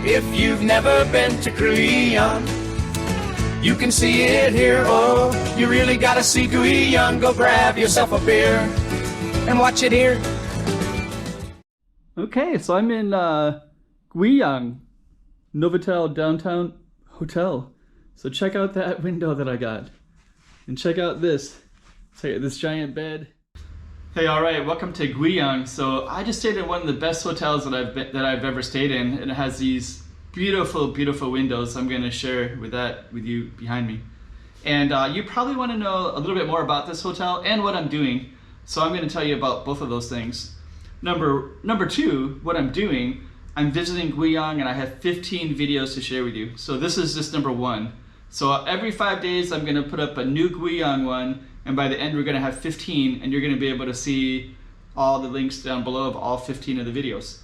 If you've never been to Guiyang, you can see it here. Oh, you really gotta see Guiyang. Go grab yourself a beer and watch it here. Okay, so I'm in Guiyang Novotel Downtown Hotel. So check out that window that I got, and check out this. Check out this giant bed. Hey, all right, welcome to Guiyang. So I just stayed in one of the best hotels that I've ever stayed in, and it has these beautiful, beautiful windows. I'm going to share with you behind me. And you probably want to know a little bit more about this hotel and what I'm doing. So I'm going to tell you about both of those things. Number two, what I'm doing, I'm visiting Guiyang, and I have 15 videos to share with you. So this is just number one. So every 5 days, I'm going to put up a new Guiyang one. And by the end, we're going to have 15, and you're going to be able to see all the links down below of all 15 of the videos.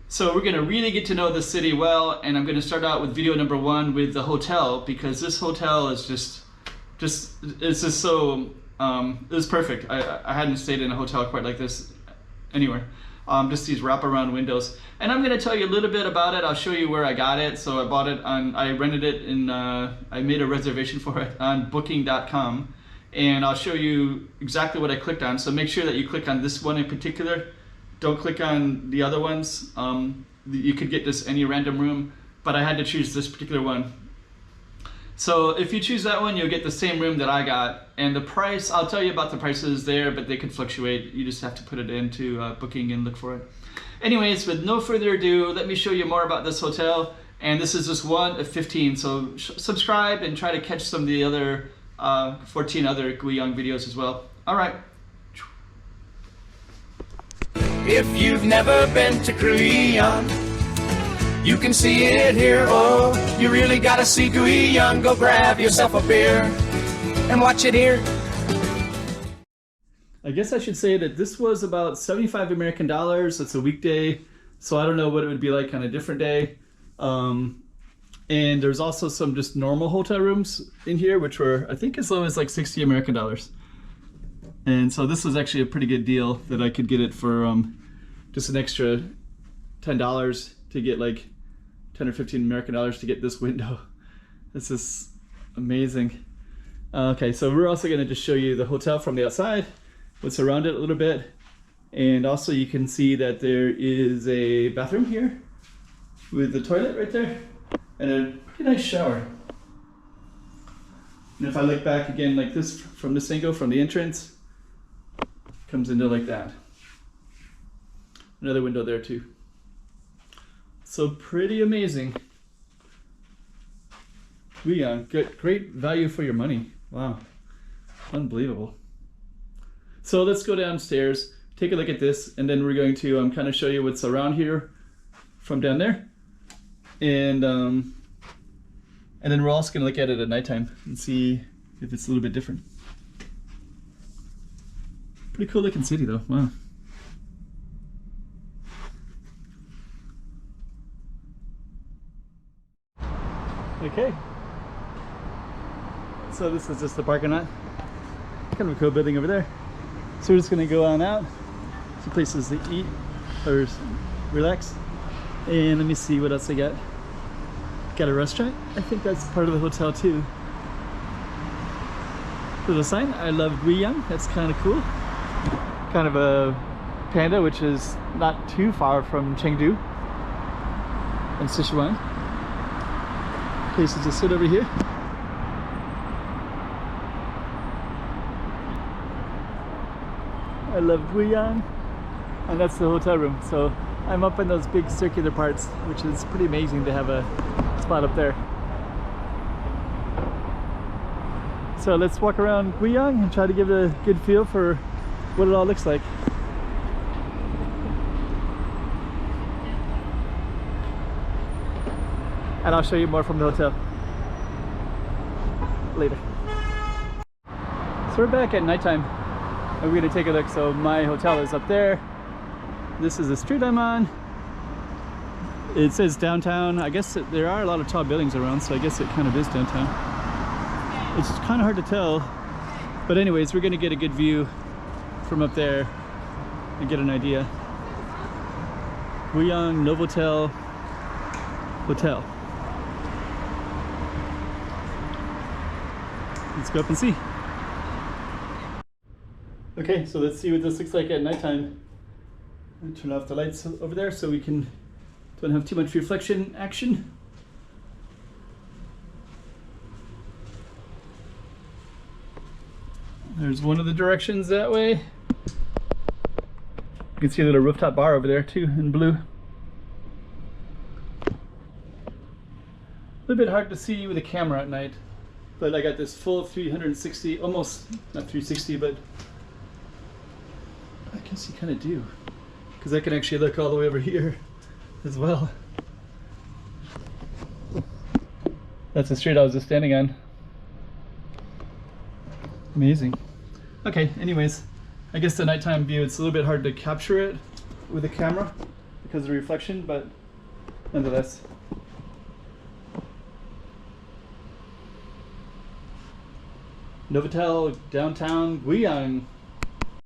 So we're going to really get to know the city well, and I'm going to start out with video number one with the hotel, because this hotel is it's just so, it was perfect. I hadn't stayed in a hotel quite like this anywhere. Just these wraparound windows. And I'm going to tell you a little bit about it. I'll show you where I got it. So I bought it I rented it I made a reservation for it on booking.com. And I'll show you exactly what I clicked on. So make sure that you click on this one in particular. Don't click on the other ones. You could get this any random room, but I had to choose this particular one. So if you choose that one, you'll get the same room that I got. And the price, I'll tell you about the prices there, but they can fluctuate. You just have to put it into booking and look for it. Anyways, with no further ado, let me show you more about this hotel. And this is just one of 15. So subscribe and try to catch some of the other 14 other Guiyang videos as well. All right. If you've never been to Guiyang, you can see it here. Oh, you really gotta see Guiyang. Go grab yourself a beer and watch it here. I guess I should say that this was about 75 American dollars. It's a weekday, so I don't know what it would be like on a different day. And there's also some just normal hotel rooms in here, which were, I think, as low as like 60 American dollars. And so this was actually a pretty good deal that I could get it for just an extra $10 to get like 10 or 15 American dollars to get this window. This is amazing. Okay, so we're also going to just show you the hotel from the outside, what's around it a little bit. And also you can see that there is a bathroom here with the toilet right there. And a pretty nice shower. And if I look back again like this, from this angle, from the entrance, comes into like that. Another window there too. So pretty amazing. Guiyang, great value for your money. Wow, unbelievable. So let's go downstairs, take a look at this, and then we're going to kind of show you what's around here from down there. And then we're also going to look at it at nighttime and see if it's a little bit different. Pretty cool looking city though, wow. Okay. So this is just the parking lot. Kind of a cool building over there. So we're just going to go on out. Some places to eat or relax. And let me see what else I got. Got a restaurant. I think that's part of the hotel too. There's a sign, I love Guiyang. That's kind of cool. Kind of a panda, which is not too far from Chengdu and Sichuan. Places to sit over here. I love Guiyang. And that's the hotel room. So I'm up in those big circular parts, which is pretty amazing to have a spot up there. So let's walk around Guiyang and try to give it a good feel for what it all looks like. And I'll show you more from the hotel later. So we're back at nighttime and we're gonna take a look. So my hotel is up there. This is the street I'm on. It says downtown. I guess there are a lot of tall buildings around, so I guess it kind of is downtown. It's kind of hard to tell, but anyways, we're gonna get a good view from up there and get an idea. Guiyang Novotel Hotel. Let's go up and see. Okay, so let's see what this looks like at nighttime. I'm gonna turn off the lights over there so we don't have too much reflection action. There's one of the directions that way. You can see a little rooftop bar over there too in blue. A little bit hard to see with a camera at night, but I got this full 360, almost not 360, but I guess you kind of do, because I can actually look all the way over here as well. That's the street I was just standing on. Amazing. Okay, anyways, I guess the nighttime view, it's a little bit hard to capture it with a camera because of the reflection, but nonetheless. Novotel Downtown Guiyang